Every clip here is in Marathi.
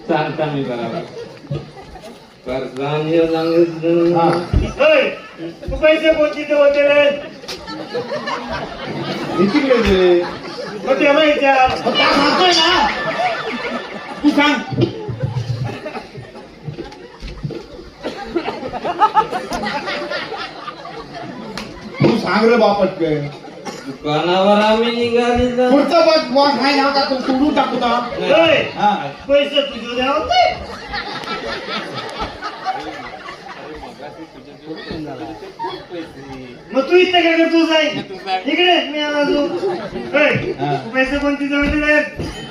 सांगता मी बरोबर सांगितलं तू पैसे कोणती होते रे मग त्याला विचार सांगतोय ना तू सांग तू सांग रे बापट दुकानावर आम्ही निघाली पुढचा बॉस नाही ना का तू सोडून टाकू ना पैसे तुझे द्या होते मग तू इथे काय तू जाई इकडे मी आलो पैसे कोणती जवळ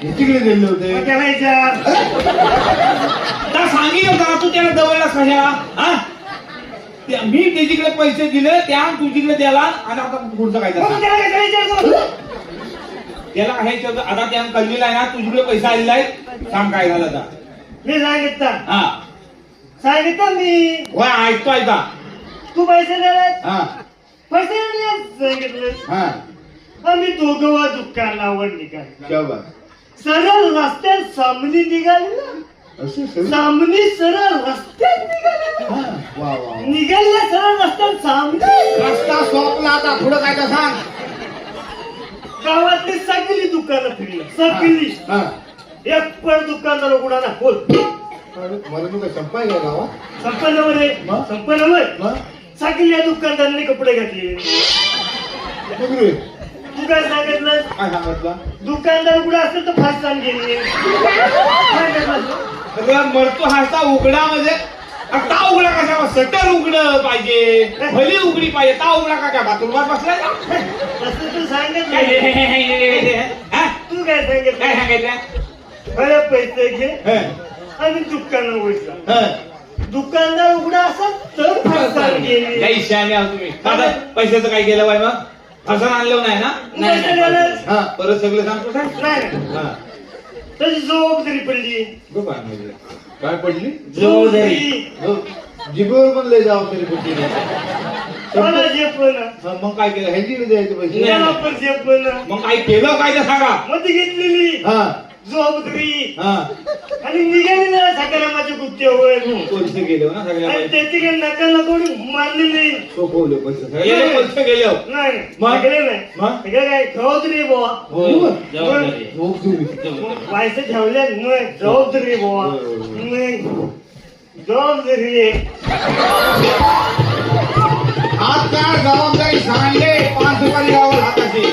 तिकडे गेले होते त्याला विचार सांगितलं का तू त्याला जवळला कशा मी त्याच्याकडे पैसे दिले त्या तुझीकडे द्याला आणि आता पुढचं काय त्याला काय आता त्या कल्लीला आहे ना तुझीकडे पैसा आलेला आहे सांग काय झालं आता मी सांगितलं हा सांगितलं मी होय ऐकतो ऐका तू पैसे दिले हा पैसे सांगितले हा आम्ही दोघं दुकानावर निघालो शाबास. सरळ रस्त्यात सामनी निघाली ना असं सगळं? सामनी सरळ रस्त्यात निघाली हा, वा वा निघाल्या सरळ रस्त्यात सामनी रस्ता सोपला आता पुढं काय तर सांग गावातली सगळी दुकानं फिरली सगळी हा. एक पण दुकानदार उघडा ना बोल अरे, मला तू काय संपाय का गावात संपलं मध्ये मग? संपलं मध्ये मग? सगळ्या दुकानदारांनी कपडे घातले बघ रे, तू काय सांगितलं काय सांगितलं दुकानदार उघडा असेल तर फास्ट सांग गेली सगळं मरतो हाता उघडा म्हणजे ता उघडा कशा सटर उघड पाहिजे भली उघडी पाहिजे ता उघडा का काय बाथरूमात बसलाय का? तसं तू सांगितलं हा? तू काय सांगितलं काय सांगायचं बरे पैसे घे हा, आणि दुकान उघडला हा. दुकानदार उघडा असेल तर फास्ट सांग गेली लय शाने आहो तुम्ही आता पैशाचं काय केलं बाय मग असं आणलं नाही ना पैसे दिले? हा परत सगळं सांगतो काय नाही हा त्याची जबाबदारी पडली बघ काय म्हणजे. काय पडली जबाबदारी जिबेवर पण लय जाव तरी कुठे मला झेपलं मग काय केलं ह्याची द्यायचे पैसे त्याला पण झेपलं मग काय केलं काय ते सांगा मध्ये घेतलेली हा जबाबदारी हा आणि निघाली ना सकारामाच्या गुप्त्यावर पैसे गेले ना सगळ्या आणि त्याची काही नका नको मारलेली सोपवले पैसे सगळे पैसे गेले नाही मग? सगळे नाही मग? सगळे काय जबाबदारी बुवा पैसे ठेवले नाही जबाबदारी बुवा नाही जबाबदारी आहे आज काय जबाबदारी सांगले 5 रुपये गावाला हाताची